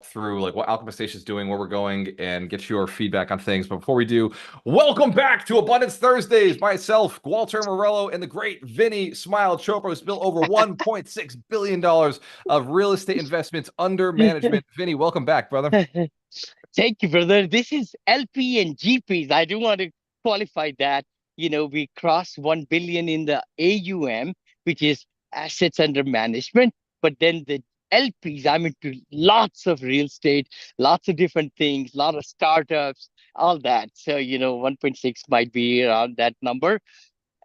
through like what Alchemist Nation is doing, where we're going, and get your feedback on things. But before we do, welcome back to Abundance Thursdays. Myself, Gualter Amarelo, and the great Vinney Chopra, who's built over $1.6 billion of real estate investments under management. Vinney, welcome back, brother. Thank you, brother. This is LP and GPs. I do want to qualify that. We crossed 1 billion in the AUM, which is assets under management. But then the LPs, I'm into lots of real estate, lots of different things, a lot of startups, all that. So, 1.6 might be around that number.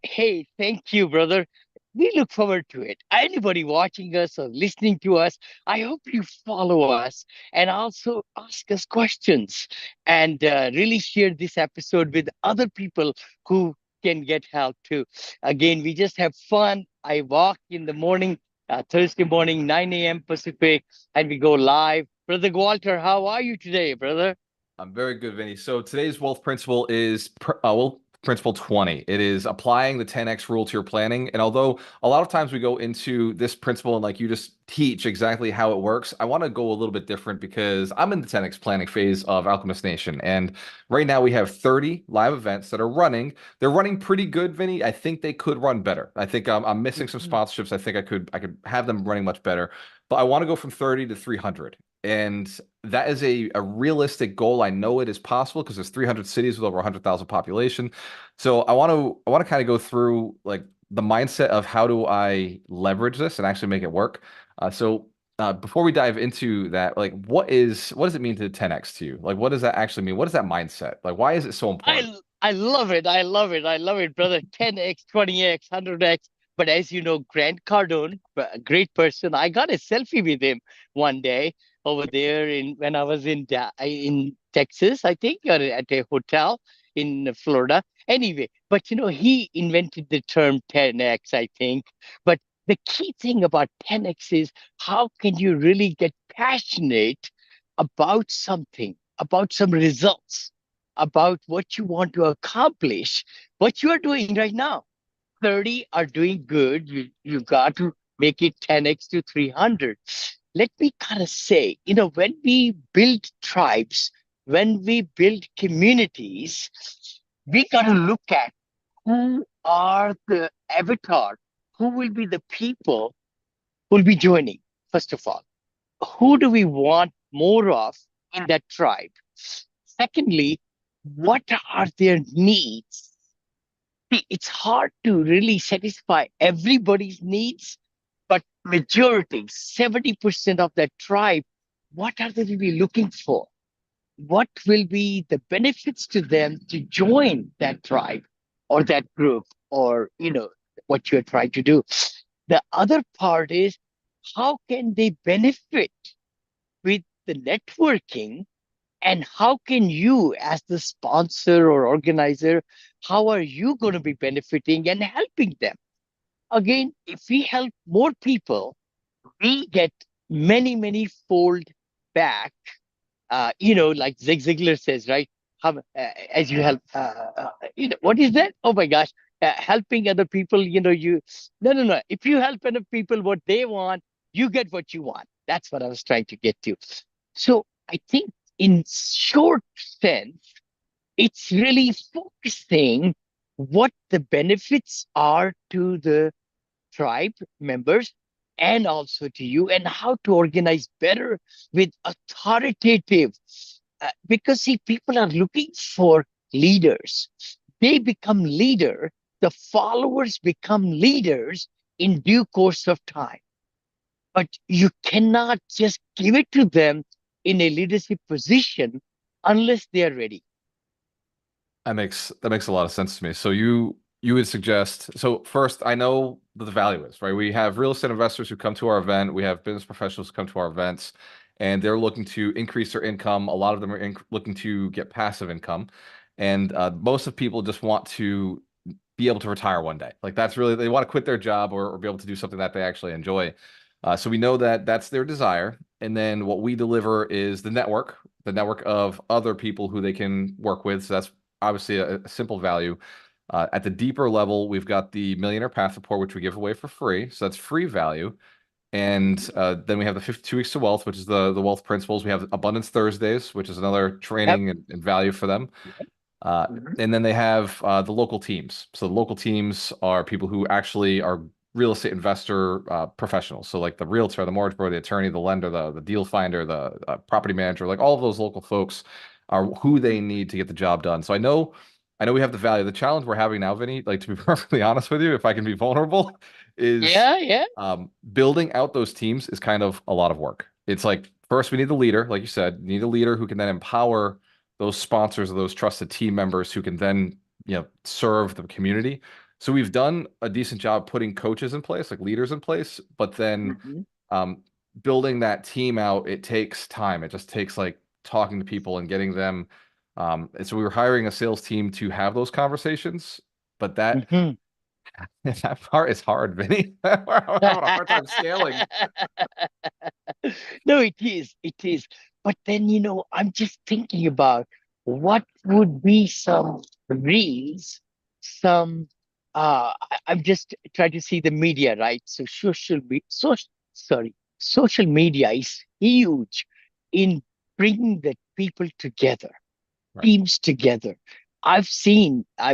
Hey, thank you, brother. We look forward to it. Anybody watching us or listening to us, I hope you follow us and also ask us questions and really share this episode with other people who can get help too. Again, we just have fun. I walk in the morning, Thursday morning, 9 a.m. Pacific, and we go live. Brother Walter, how are you today, brother? I'm very good, Vinny. So today's wealth principle is, principle 20. It is applying the 10x rule to your planning. And although a lot of times we go into this principle and like you just teach exactly how it works, I want to go a little bit different because I'm in the 10x planning phase of Alchemist Nation. And right now we have 30 live events that are running. They're running pretty good, Vinny. I think they could run better. I think I'm missing some Mhm. sponsorships. I think I could have them running much better. But I want to go from 30 to 300. And that is a realistic goal. I know it is possible because there's 300 cities with over 100,000 population. So I want to kind of go through like the mindset of how do I leverage this and actually make it work. Before we dive into that, like what does it mean to 10x to you? Like what does that actually mean? What is that mindset? Like why is it so important? I love it. I love it. I love it, brother. 10x, 20x, 100x. But as you know, Grant Cardone, a great person. I got a selfie with him one day over there in when I was in Texas, I think, or at a hotel in Florida. Anyway, but he invented the term 10x, I think. But the key thing about 10x is how can you really get passionate about something, about some results, about what you want to accomplish, what you are doing right now. 30 are doing good. You've got to make it 10x to 300. Let me kind of say, when we build tribes, when we build communities, we got to look at who are the avatar, who will be the people who will be joining, first of all. Who do we want more of in that tribe? Secondly, what are their needs? See, it's hard to really satisfy everybody's needs, but majority, 70% of that tribe, what are they really looking for? What will be the benefits to them to join that tribe or that group or, what you're trying to do? The other part is how can they benefit with the networking, and how can you as the sponsor or organizer, how are you going to be benefiting and helping them? Again, if we help more people, we get many fold back. Like Zig Ziglar says, right? How, as you help, what is that? Oh my gosh, helping other people. You no. If you help other people, what they want, you get what you want. That's what I was trying to get to. So I think, in short sense, it's really focusing what the benefits are to the tribe members and also to you, and how to organize better with authoritative. Because see, people are looking for leaders. They become leader. The followers become leaders in due course of time. But you cannot just give it to them in a leadership position unless they are ready. That makes a lot of sense to me. So you would suggest, so first I know that the value is, right? We have real estate investors who come to our event, we have business professionals who come to our events, and they're looking to increase their income. A lot of them are looking to get passive income. And most of people just want to be able to retire one day. Like that's really, they want to quit their job or be able to do something that they actually enjoy. So we know that that's their desire. And then what we deliver is the network of other people who they can work with. So that's obviously a simple value. At the deeper level, we've got the Millionaire Path Report, which we give away for free. So that's free value. And then we have the 52 Weeks to Wealth, which is the wealth principles. We have Abundance Thursdays, which is another Yep. training and value for them. And then they have the local teams. So the local teams are people who actually are real estate investor professionals. So like the realtor, the mortgage broker, the attorney, the lender, the deal finder, the property manager, like all of those local folks are who they need to get the job done. So I know we have the value. The challenge we're having now, Vinny, like to be perfectly honest with you, if I can be vulnerable, is Yeah, yeah. building out those teams is kind of a lot of work. It's like first we need the leader, like you said, you need a leader who can then empower those sponsors or those trusted team members who can then, serve the community. So we've done a decent job putting coaches in place, like leaders in place, but then Mhm. um, building that team out, it takes time. It just takes like talking to people and getting them. And so we were hiring a sales team to have those conversations, but that Mhm. that part is hard, Vinny. We're having a hard time scaling. No, it is. It is. But then, I'm just thinking about what would be some reels, some I'm just trying to see the media, right? So social media is huge in bringing the people together, Right. teams together. I've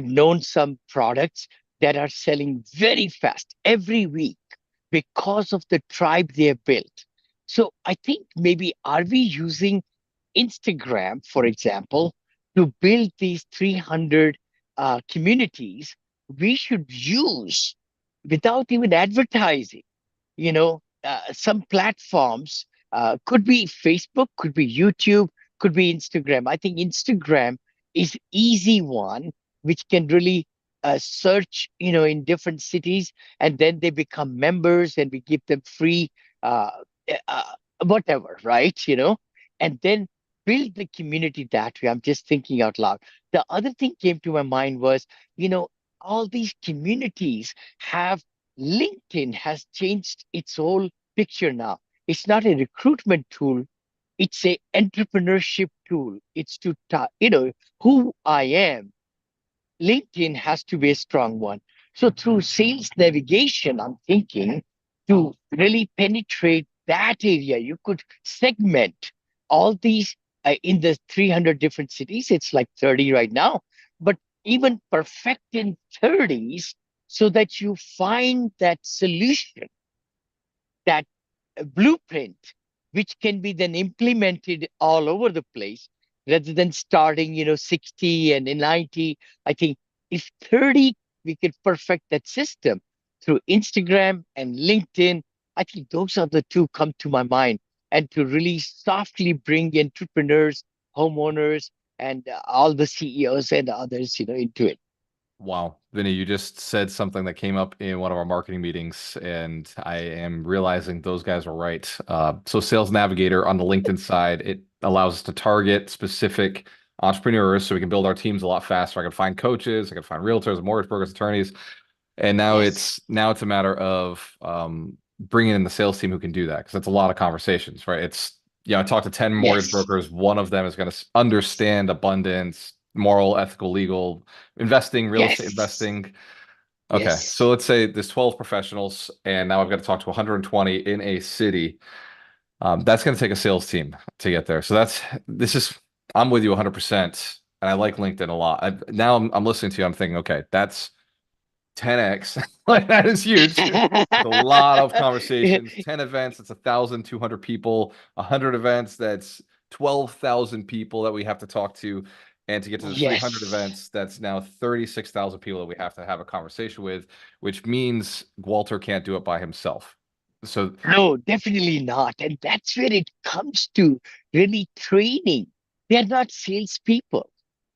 known some products that are selling very fast every week because of the tribe they have built. So I think maybe are we using Instagram, for example, to build these 300 communities? We should use without even advertising, some platforms, could be Facebook, could be YouTube, could be Instagram. I think Instagram is easy one, which can really search, in different cities, and then they become members, and we give them free, uh, uh, whatever, right? And then build the community that way. I'm just thinking out loud. The other thing came to my mind was, you know, all these communities have LinkedIn has changed its whole picture now. It's not a recruitment tool. It's a entrepreneurship tool. It's who I am. LinkedIn has to be a strong one. So through sales navigation, I'm thinking to really penetrate that area, you could segment all these in the 300 different cities. It's like 30 right now, but even perfect in 30s so that you find that solution, that blueprint, which can be then implemented all over the place rather than starting, 60 and in 90. I think if 30, we could perfect that system through Instagram and LinkedIn. I think those are the two come to my mind. And to really softly bring entrepreneurs, homeowners, and all the CEOs and others, into it. Wow, Vinny, you just said something that came up in one of our marketing meetings, and I am realizing those guys were right. So Sales Navigator on the LinkedIn side, it allows us to target specific entrepreneurs so we can build our teams a lot faster. I can find coaches, I can find realtors, mortgage brokers, attorneys, and now Yes. it's a matter of bringing in the sales team who can do that because that's a lot of conversations, right? I talked to 10 mortgage Yes. brokers. One of them is going to understand abundance, moral, ethical, legal, investing, real estate Yes. investing. Okay, Yes. so let's say there's 12 professionals, and now I've got to talk to 120 in a city. That's going to take a sales team to get there. So I'm with you 100%, and I like LinkedIn a lot. Now I'm listening to you. I'm thinking, okay, that's 10x. Like that is huge. It's a lot of conversations. 10 events, that's 1,200 people. 100 events, that's 12,000 people that we have to talk to. And to get to the 300 Yes. events, that's now 36,000 people that we have to have a conversation with, which means Walter can't do it by himself. So, No, definitely not. And that's where it comes to really training. They are not salespeople.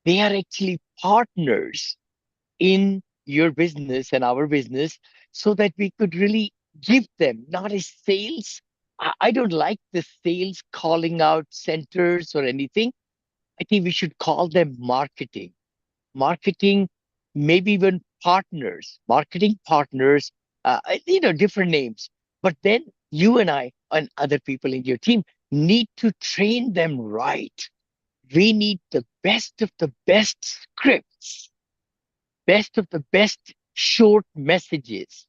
They are actually partners in your business and our business so that we could really give them not a sales. I don't like the sales calling out centers or anything. I think we should call them marketing, maybe even partners, marketing partners, different names. But then you and I and other people in your team need to train them right. We need the best of the best scripts, best of the best short messages,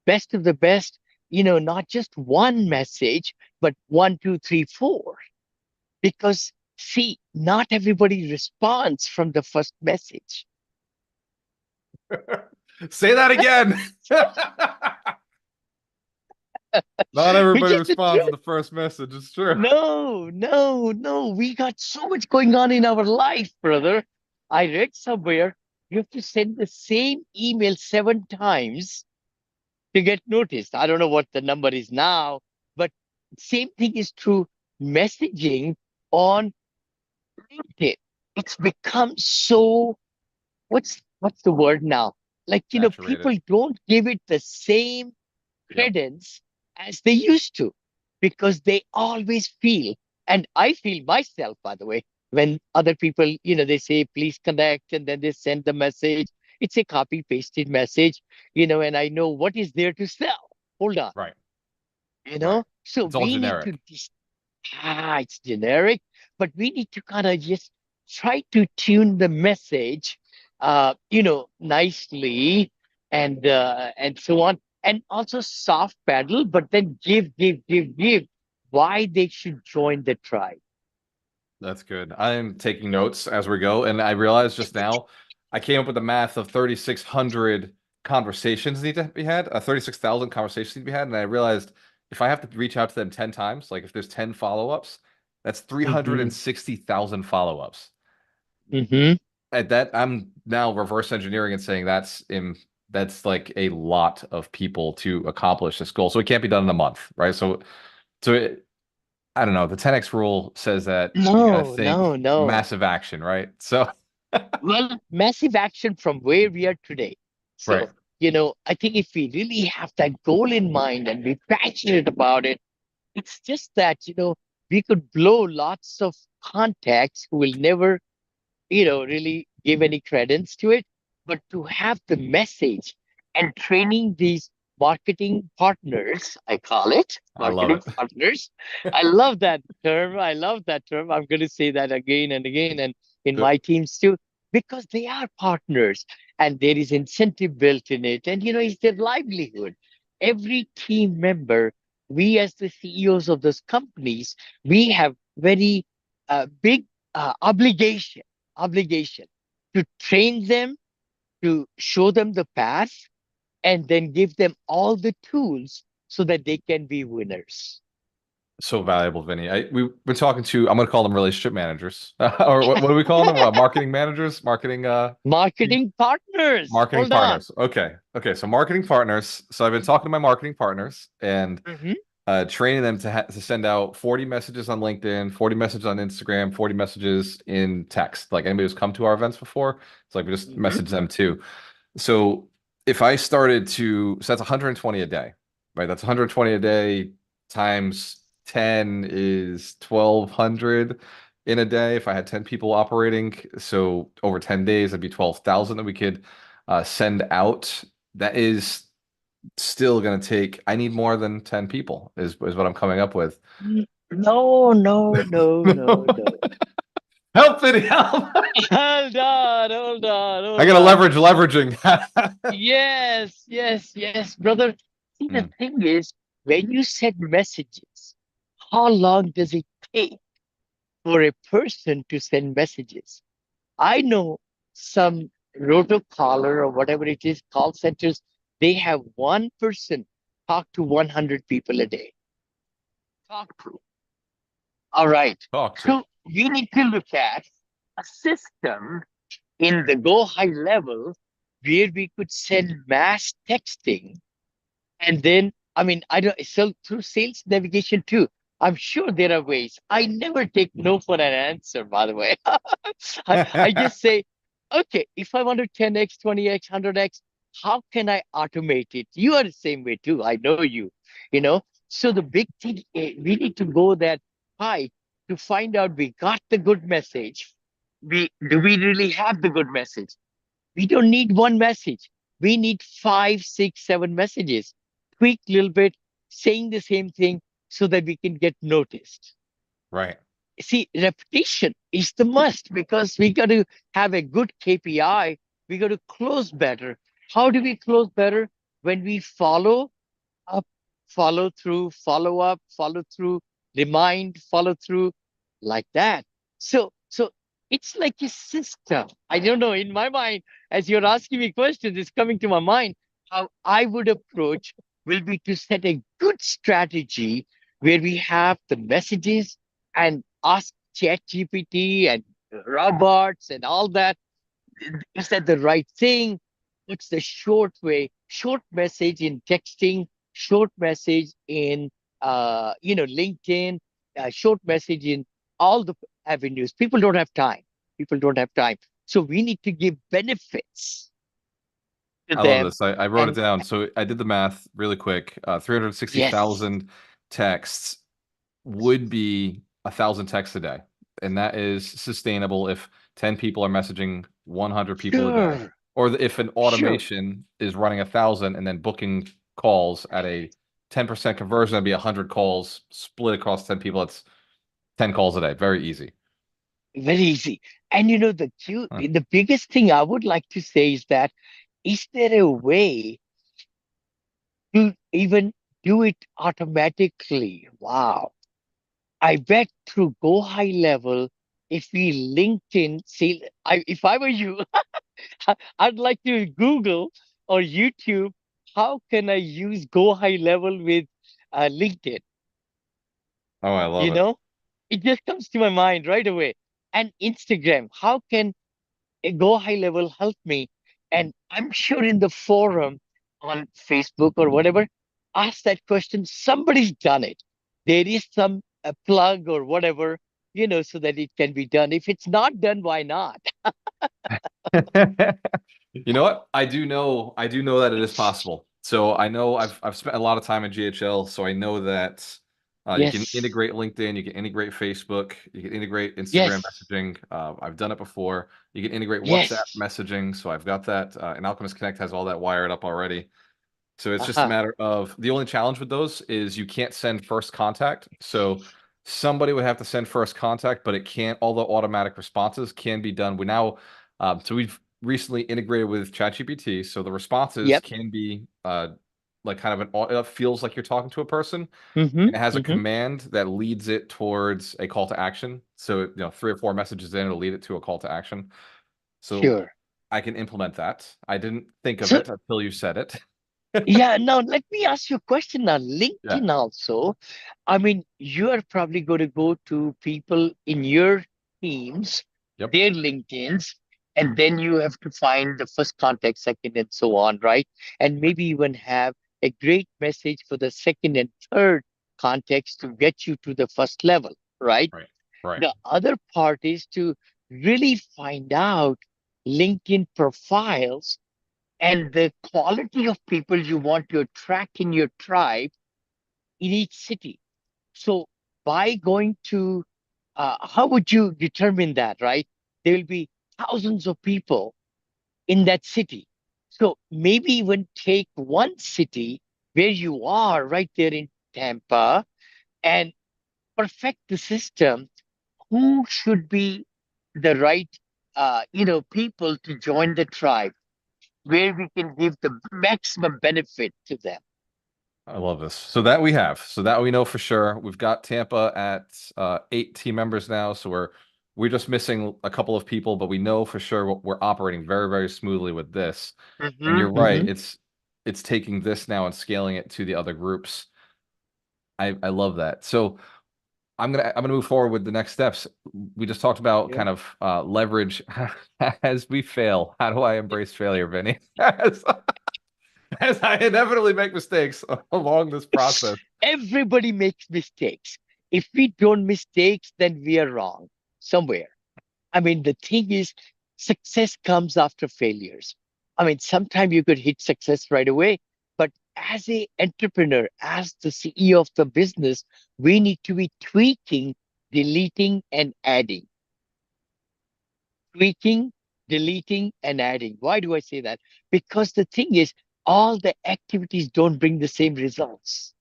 best of the best. not just one message, but one, two, three, four. Because, see, not everybody responds from the first message. Say that again. Not Which everybody is the responds to truth. the first message. It's true. No, no, no. We got so much going on in our life, brother. I read somewhere you have to send the same email 7 times to get noticed. I don't know what the number is now, but same thing is true messaging on LinkedIn. It's become so, what's the word now? Like, Saturated. people don't give it the same Yep. credence as they used to because they always feel, and I feel myself, by the way, when other people, they say, please connect, and then they send the message. It's a copy pasted message, and I know what is there to sell. Hold on, Right. Right. so It's all we need generic. to it's generic, but we need to kind of just try to tune the message, nicely, and so on, and also soft pedal, but then give why they should join the tribe. That's good. I'm taking notes as we go, and I realized just now I came up with the math of 3,600 conversations need to be had, 36,000 conversations need to be had, and I realized if I have to reach out to them 10 times, like if there's 10 follow-ups, that's Hmm. 360,000 follow-ups. Hmm. At that, I'm now reverse engineering and saying that's like a lot of people to accomplish this goal. So it can't be done in a month, right? So I don't know. The 10x rule says that you got to No, think no, no. massive action, right? So, Well, massive action from where we are today. right. So, I think if we really have that goal in mind and be passionate about it, it's just that, we could blow lots of contacts who will never, really give any credence to it. But to have the message and training these marketing partners, I call it I love marketing it. partners. I love that term. I love that term. I'm going to say that again and again, and in my teams too, because they are partners and there is incentive built in it. And, it's their livelihood. Every team member, we as the CEOs of those companies, we have very big obligation to train them, to show them the path, and then give them all the tools so that they can be winners. So valuable, Vinny. We've been talking to, I'm going to call them relationship managers, or what do we call them? Marketing managers, Marketing partners. marketing Hold on. partners. Okay. Okay. So marketing partners. So I've been talking to my marketing partners and Hmm. training them to send out 40 messages on LinkedIn, 40 messages on Instagram, 40 messages in text. Like anybody who's come to our events before, it's like we just Hmm. message them too. So if I started so that's 120 a day, right? That's 120 a day times 10 is 1,200 in a day. If I had 10 people operating, so over 10 days, that'd be 12,000 that we could send out. That is still going to take, I need more than 10 people is what I'm coming up with. No, no, no, no, No. no. Help, Vinny, help. Hold on, hold on, I hold got to on. leverage leveraging. Yes, yes, yes, brother. See, the Mm, thing is, when you send messages, how long does it take for a person to send messages? I know some rotocaller or whatever it is, call centers, they have one person talk to 100 people a day. Talk to. All right. talk to. So we need to look at a system in the go high level where we could send mass texting. And then, I mean, I don't sell through sales navigation too. I'm sure there are ways. I never take no for an answer, by the way. I just say, okay, if I want to 10x, 20x, 100x, how can I automate it? You are the same way too. I know you, you know. So the big thing, we need to go that high to find out we got the good message. We really have the good message? We don't need one message. We need five, six, seven messages, tweak a little bit, saying the same thing so that we can get noticed. Right. See, repetition is the must because we got to have a good KPI. We got to close better. How do we close better? When we follow up follow through, follow up, follow through, remind, follow through, like that. So it's like a system. I don't know, in my mind, as you're asking me questions, it's coming to my mind. How I would approach will be to set a good strategy where we have the messages and ask ChatGPT and robots and all that, is that the right thing? What's the short way? Short message in texting, short message in LinkedIn, short message in all the avenues. People don't have time. People don't have time. So we need to give benefits to I love them. this. I wrote it And down. So I did the math really quick. yes, 360,000 texts would be 1,000 texts a day. And that is sustainable if 10 people are messaging 100 people a day. sure, Or if an sure. automation is running 1,000 and then booking calls at a 10% conversion, that'd be 100 calls split across 10 people. It's 10 calls a day. Very easy. Very easy. And Huh. the biggest thing I would like to say is that, is there a way to even do it automatically? Wow. I bet through Go High Level, if we LinkedIn, see, if I were you, I'd like to Google or YouTube, how can I use Go High Level with LinkedIn? Oh, I love You it. know, it just comes to my mind right away. And Instagram, how can a Go High Level help me? And I'm sure in the forum on Facebook or whatever, ask that question. Somebody's done it. There is some a plug or whatever, so that it can be done. If it's not done, why not? You know what? I do know that it is possible. So I know I've spent a lot of time in GHL, so I know that you can Yes, integrate LinkedIn, you can integrate Facebook, you can integrate Instagram yes, messaging. I've done it before. You can integrate WhatsApp yes. messaging, so I've got that. And Alchemist Connect has all that wired up already. So it's just a Uh-huh. matter of the only challenge with those is you can't send first contact. So somebody would have to send first contact, but it can't, all the automatic responses can be done. So we've recently integrated with ChatGPT. So the responses Yep. can be like kind of it feels like you're talking to a person, Mm-hmm. and it has a Mm-hmm. command that leads it towards a call to action. So, 3 or 4 messages in, it'll lead it to a call to action. So Sure. I can implement that. I didn't think of So it until you said it. yeah, now let me ask you a question now. Yeah. LinkedIn also, I mean, you are probably going to go to people in your teams, Yep. their LinkedIn's, and then you have to find the first contact, second, and so on, right? And Right. maybe even have a great message for the second and third context to get you to the first level, right? Right. Right. The other part is to really find out LinkedIn profiles and the quality of people you want to attract in your tribe in each city. So by going to, how would you determine that, right? There will be thousands of people in that city. So maybe even take one city where you are right there in Tampa and perfect the system. Who should be the right, people to join the tribe where we can give the maximum benefit to them? I love this. So that we have. So that we know for sure. We've got Tampa at 8 team members now. So we're just missing a couple of people, but we know for sure we're operating very, very smoothly with this. And Mm-hmm, you're right. mm-hmm. It's taking this now and scaling it to the other groups. I love that. So I'm gonna move forward with the next steps. We just talked about Yeah. kind of leverage as we fail. How do I embrace failure, Vinny? As I inevitably make mistakes along this process. Everybody makes mistakes. If we don't mistakes, then we are wrong somewhere. I mean, the thing is, success comes after failures. I mean, sometimes you could hit success right away, but as a entrepreneur, as the CEO of the business, we need to be tweaking, deleting, and adding. Tweaking, deleting, and adding. Why do I say that? Because the thing is, all the activities don't bring the same results.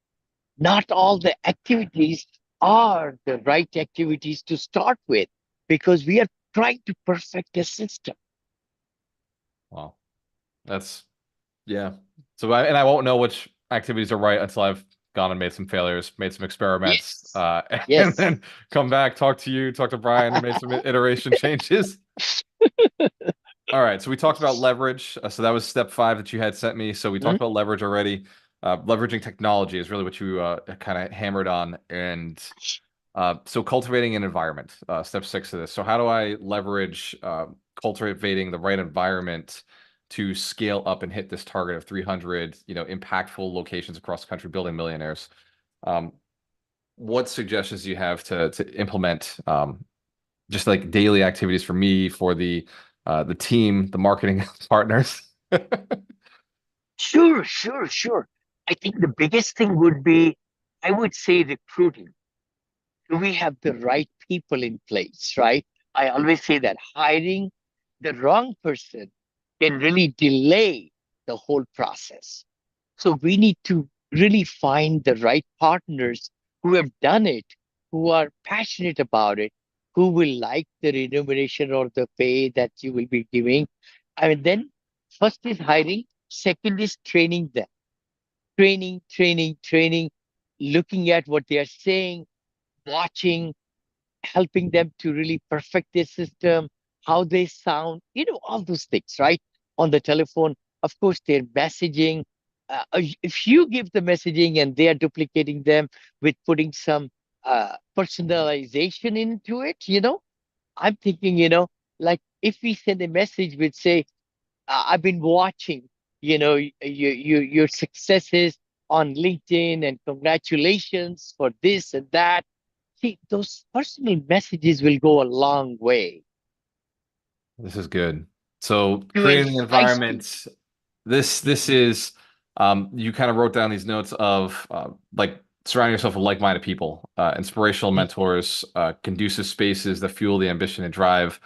Not all the activities are the right activities to start with because we are trying to perfect a system. Well, that's yeah. So I won't know which activities are right until I've gone and made some failures, made some experiments, Yes. and Yes. then come back, talk to you, talk to Brian, and made some iteration changes. All right, so we talked about leverage. So that was step 5 that you had sent me. So we talked Mhm. about leverage already. Leveraging technology is really what you kind of hammered on, and so cultivating an environment, step 6 of this. So how do I leverage cultivating the right environment to scale up and hit this target of 300, impactful locations across the country, building millionaires? Um, what suggestions do you have to implement just like daily activities for me, for the team, the marketing partners? Sure, sure, sure. I think the biggest thing would be, I would say, recruiting. Do we have the right people in place, right? I always say that hiring the wrong person can really delay the whole process. So we need to really find the right partners who have done it, who are passionate about it, who will like the remuneration or the pay that you will be giving. I mean, then first is hiring, second is training them. Training, looking at what they are saying, watching, helping them to really perfect their system, how they sound, all those things, right? On the telephone, of course, their messaging. If you give the messaging and they are duplicating them with putting some personalization into it, I'm thinking, like if we send a message with, say, I've been watching, your successes on LinkedIn and congratulations for this and that. See, those personal messages will go a long way This is good. So to creating the entice people. environment. This is you kind of wrote down these notes of like surrounding yourself with like-minded people, inspirational Mm. mentors, conducive spaces that fuel the ambition and drive.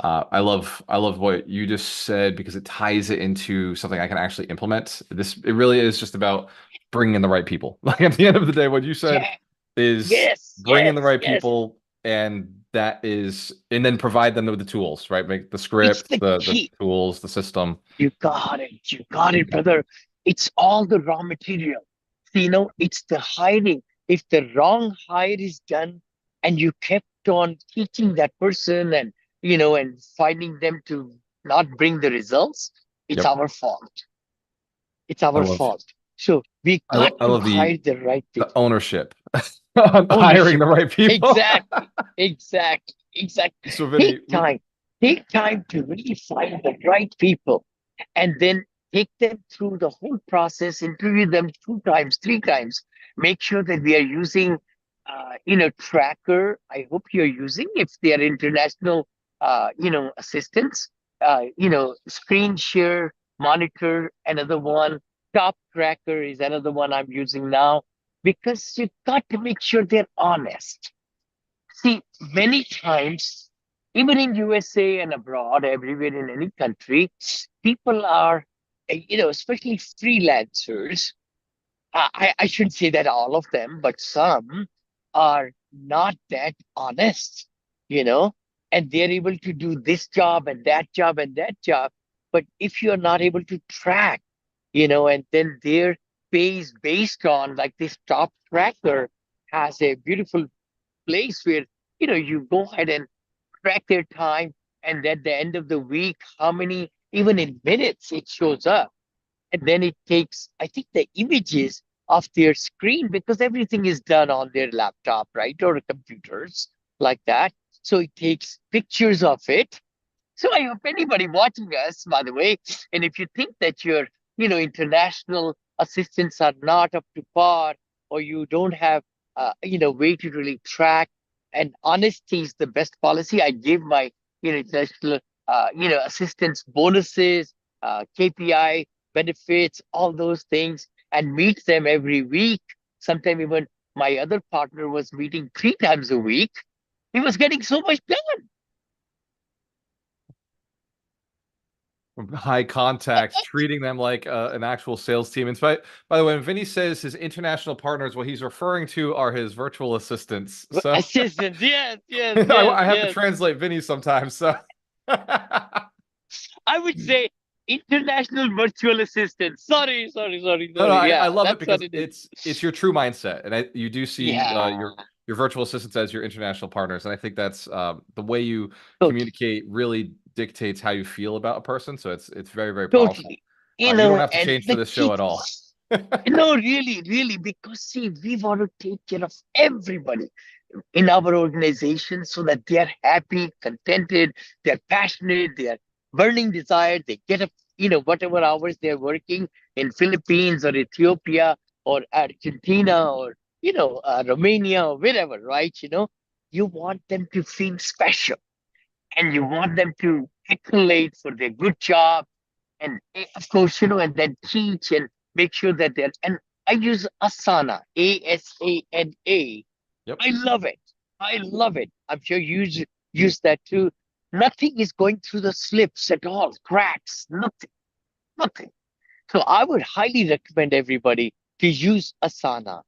I love what you just said because it ties it into something I can actually implement. It really is just about bringing in the right people. Like at the end of the day, what you said Yeah, is yes, bring in the yes, right yes. people, and then provide them with the tools, right? Make the It's script, the the key. tools, the system. You got it. You got it, brother. It's all the raw material. So, it's the hiring. If the wrong hire is done and you kept on teaching that person and finding them to not bring the resulls, it's Yep. our fault. It's I our love fault. So we got I to love hire the right the people. ownership on hiring Ownership. the right people. Exactly. Exactly. Exactly. So Take Vinny, time. Take time to really find the right people and then take them through the whole process, interview them 2 times, 3 times. Make sure that we are using, tracker. I hope you're using, if they are international, assistants, screen share, monitor, another one. Top tracker is another one I'm using now because you got to make sure they're honest. See, many times, even in USA and abroad, everywhere in any country, people are, especially freelancers. I shouldn't say that all of them, but some are not that honest, you know, and they're able to do this job and that job and that job. But if you're not able to track, and then their pay is based on, like, this top tracker has a beautiful place where you go ahead and track their time, and at the end of the week, how many, even in minutes, it shows up. And then it takes, I think, the images of their screen, because everything is done on their laptop, right, or computers, like that. So it takes pictures of it. So I hope anybody watching us, by the way, and if you think that your, international assistants are not up to par, or you don't have, way to really track, and honesty is the best policy. I give my, international, assistants bonuses, KPI benefits, all those things, and meet them every week. Sometimes even my other partner was meeting 3 times a week. He was getting so much done. high contact, treating them like an actual sales team. In fact, by the way, when Vinny says his international partners, what he's referring to are his virtual assistants. So Assistants, yes, yes, yes, I have to yes. translate Vinny sometimes. So I would say International virtual assistant. No, no, Sorry. I Yeah, love it that's what because it is. it's your true mindset, and you do see Yeah, your virtual assistants as your international partners, and I think that's the way you totally, communicate really dictates how you feel about a person. So it's very very powerful. totally. You don't have to And change for the this show key, at all. no, really, because see, we want to take care of everybody in our organization so that they are happy, contented, they're passionate, they are burning desire. They get up, whatever hours they're working in Philippines or Ethiopia or Argentina or Romania or wherever, right? You want them to feel special and you want them to accolade for their good job and of course, and then teach and make sure that they're and I use Asana, Asana. Yep. I love it. I love it. I'm sure you use that too. Nothing is going through the slips at all, cracks, nothing. So I would highly recommend everybody to use Asana.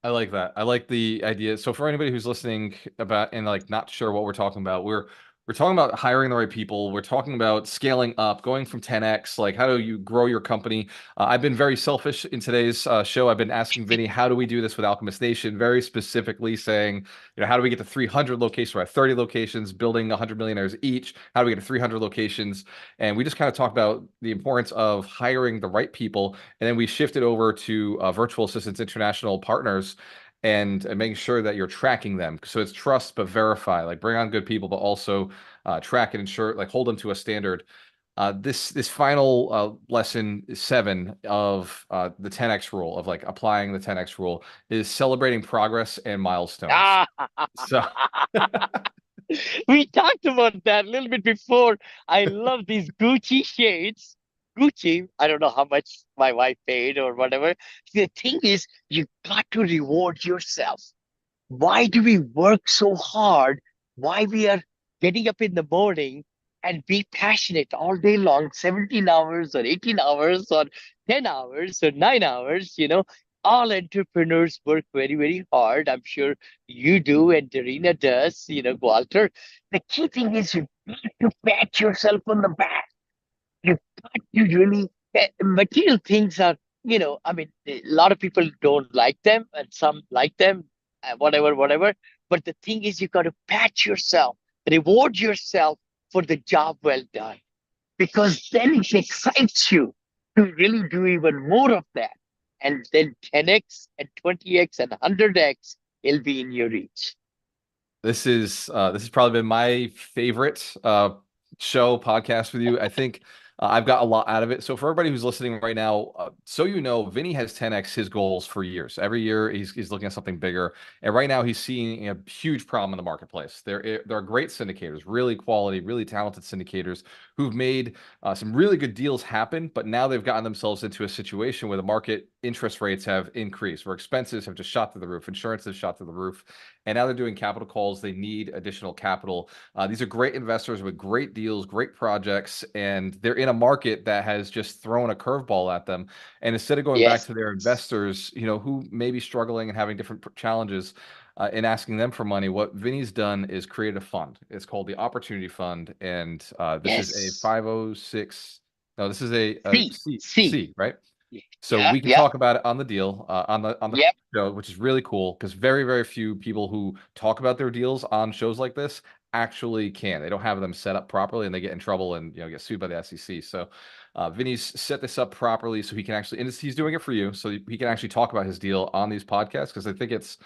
I like that. I like the idea. So for anybody who's listening about and like not sure what we're talking about, we're talking about hiring the right people. We're talking about scaling up, going from 10x. Like how do you grow your company? I've been very selfish in today's show. I've been asking Vinny, how do we do this with Alchemist Nation? Very specifically saying, how do we get to 300 locations? We're at 30 locations, building 100 millionaires each. How do we get to 300 locations? And we just kind of talked about the importance of hiring the right people. And then we shifted over to Virtual Assistants International partners and making sure that you're tracking them. So it's trust but verify. Like bring on good people, but also track and ensure, like hold them to a standard. This final lesson 7 of the 10x rule of like applying the 10x rule is celebrating progress and milestones. Ah, So we talked about that a little bit before. I love these Gucci shades. Gucci, I don't know how much my wife paid or whatever. The thing is, you got to reward yourself. Why do we work so hard? Why we are getting up in the morning and be passionate all day long, 17 hours or 18 hours or 10 hours or 9 hours, all entrepreneurs work very, very hard. I'm sure you do and Darina does, Walter. The key thing is you got to pat yourself on the back. You got to really, material things are, I mean, a lot of people don't like them and some like them, whatever. But the thing is, you got to pat yourself, reward yourself for the job well done, because then it excites you to really do even more of that. And then 10x and 20x and 100x will be in your reach. this has probably been my favorite show podcast with you. I think I've got a lot out of it. So for everybody who's listening right now, so Vinny has 10x his goals for years. Every year he's looking at something bigger, and right now he's seeing a huge problem in the marketplace. There are great syndicators, really quality, really talented syndicators who've made some really good deals happen, but now they've gotten themselves into a situation where the market interest rates have increased, where expenses have just shot through the roof, insurance has shot through the roof, and now they're doing capital calls. They need additional capital. These are great investors with great deals, great projects, and they're in a market that has just thrown a curveball at them. And instead of going back Yes, to their investors, who may be struggling and having different challenges, and asking them for money, what Vinny's done is create a fund. It's called the Opportunity Fund, and this is a yes. 506. No, this is a C, C, C. C, right? So Yeah, we can yeah, talk about it on the deal, on the yeah. show, which is really cool because very, very few people who talk about their deals on shows like this actually can. They don't have them set up properly, and they get in trouble and get sued by the SEC. So Vinny's set this up properly so he can actually, and he's doing it for you, so he can actually talk about his deal on these podcasts because I think it's,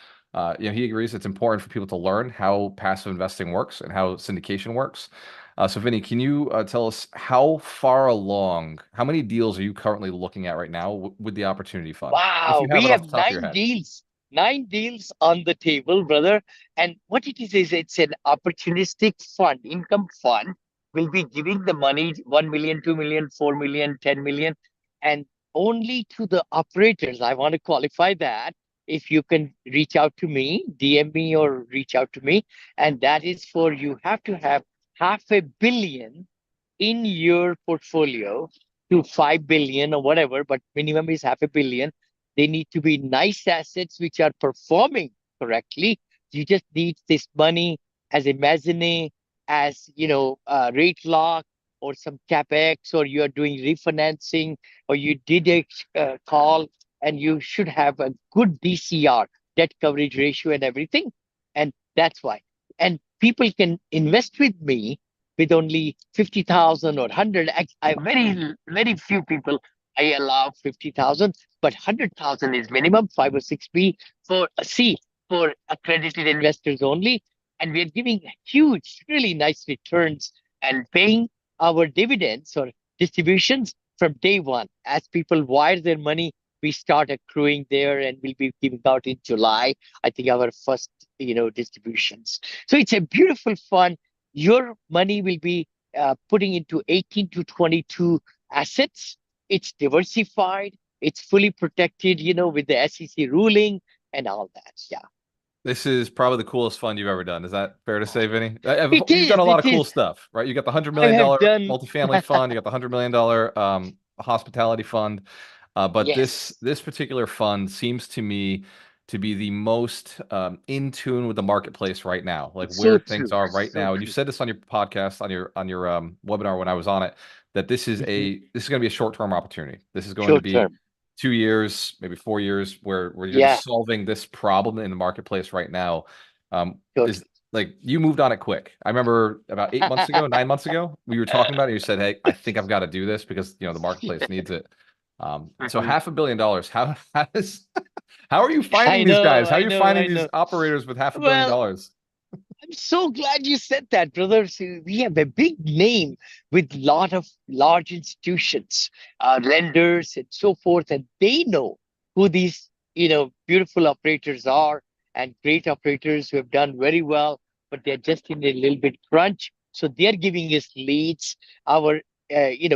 he agrees it's important for people to learn how passive investing works and how syndication works. So Vinny, can you tell us how far along, how many deals are you currently looking at right now with the Opportunity Fund? If you Wow, have we it off have the top of your head. 9 deals on the table, brother. And what it is it's an opportunistic fund, income fund. We'll be giving the money 1 million, 2 million, 4 million, 10 million, and only to the operators. I want to qualify that. If you can reach out to me, DM me or reach out to me. And that is for you have to have $500 million in your portfolio to 5 billion or whatever, but minimum is $500 million. They need to be nice assets which are performing correctly. You just need this money as a mezzanine, as rate lock, or some capex, or you are doing refinancing, or you did a call, and you should have a good DCR, debt coverage ratio, and everything. And that's why. And people can invest with me with only 50,000 or 100. Very few people I allow 50,000, but 100,000 is minimum, 5 or 6 B for a C for accredited investors only. And we are giving huge, really nice returns and paying our dividends or distributions from day one. As people wire their money, we start accruing there, and we'll be giving out in July, I think, our first, distributions. So it's a beautiful fun. Your money will be putting into 18 to 22 assets. It's diversified. It's fully protected, with the SEC ruling and all that. Yeah. This is probably the coolest fund you've ever done. Is that fair to say, Vinny? It You've done is. a lot It of cool is. stuff, right? You got the $100 I million have done. multifamily fund. You got the $100 million hospitality fund. But Yes. this particular fund seems to me to be the most in tune with the marketplace right now, like So where things true. are right So now. And you true. said this on your podcast, on your webinar when I was on it, that Mhm. this is going to be a short-term opportunity. This is going to Short be term. 2 years, maybe 4 years, where you're Yeah. just solving this problem in the marketplace right now. Is Totally. like you moved on it quick. I remember about 8 months ago, 9 months ago, we were talking about it. You said, "Hey, I think I've got to do this because the marketplace needs it." So Mhm. $500 million. How does how are you finding I these know. guys? How are I you know. finding I these know. operators with half a billion Well, dollars? I'm so glad you said that, brother. So we have a big name with lot of large institutions, lenders, and so forth, and they know who these beautiful operators are, and great operators who have done very well, but they're just in a little bit crunch. So they're giving us leads, our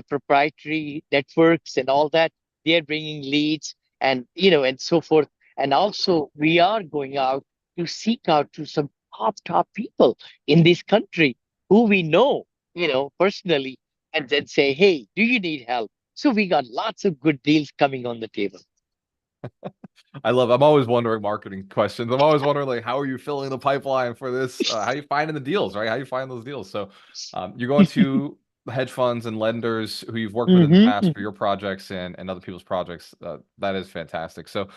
proprietary networks and all that. They're bringing leads, and and so forth. And also we are going out to seek out to some top people in this country who we know, personally, and then say, hey, do you need help? So we got lots of good deals coming on the table. I'm always wondering marketing questions. I'm always wondering like how are you filling the pipeline for this? How are you finding the deals, right? How you find those deals? So you're going to hedge funds and lenders who you've worked with in the past for Hmm. your projects and other people's projects. That is fantastic. So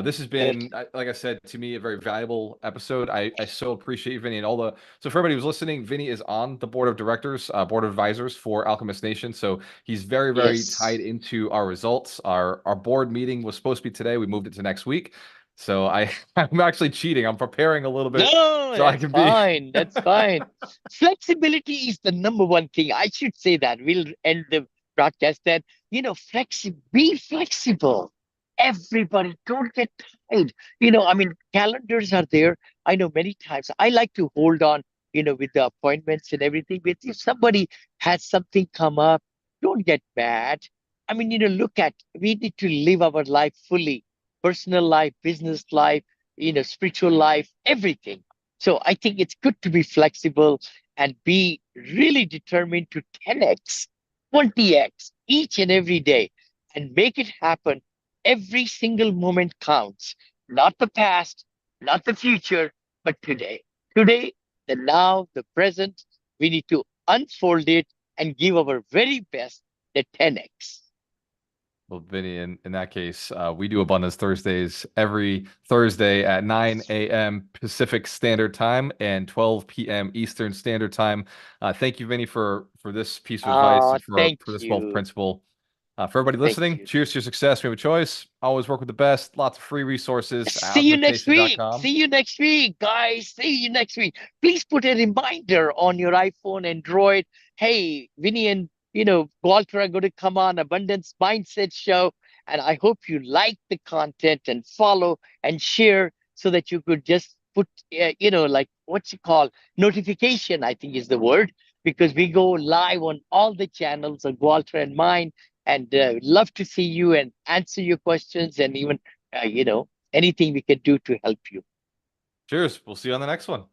this has been, Correct. like I said, to me, a very valuable episode. I so appreciate you, Vinny, and all the. So for everybody who's listening, Vinny is on the board of directors, board of advisors for Alchemist Nation. So he's very, very tied Yes. into our results. Our board meeting was supposed to be today. We moved it to next week. So I'm actually cheating. I'm preparing a little bit No, so I that's can be. fine. That's fine. Flexibility is the number one thing. I should say that. We'll end the broadcast then. Be flexible. Everybody, don't get tired. I mean, calendars are there. I know many times I like to hold on, with the appointments and everything. But if somebody has something come up, don't get mad. I mean, we need to live our life fully, personal life, business life, spiritual life, everything. So I think it's good to be flexible and be really determined to 10x, 20x each and every day and make it happen. Every single moment counts, not the past, not the future, but today. Today, the now, the present, we need to unfold it and give our very best, the 10x. Well, Vinny, in that case, we do Abundance Thursdays every Thursday at 9 a.m. Pacific Standard Time and 12 p.m. Eastern Standard Time. Thank you, Vinny, for this piece of advice and Thank for this wealth you. principle. For everybody Thank listening, you. cheers to your success. We have a choice. Always work with the best. Lots of free resources at See you next week. alchemistnation.com. See you next week, guys. See you next week. Please put a reminder on your iPhone, Android. Hey, Vinny and Gualter are going to come on Abundance Mindset Show, and I hope you like the content and follow and share so that you could just put, like what's it called, notification. I think is the word, because we go live on all the channels of Gualter and mine, and love to see you and answer your questions and even anything we can do to help you. Cheers. We'll see you on the next one.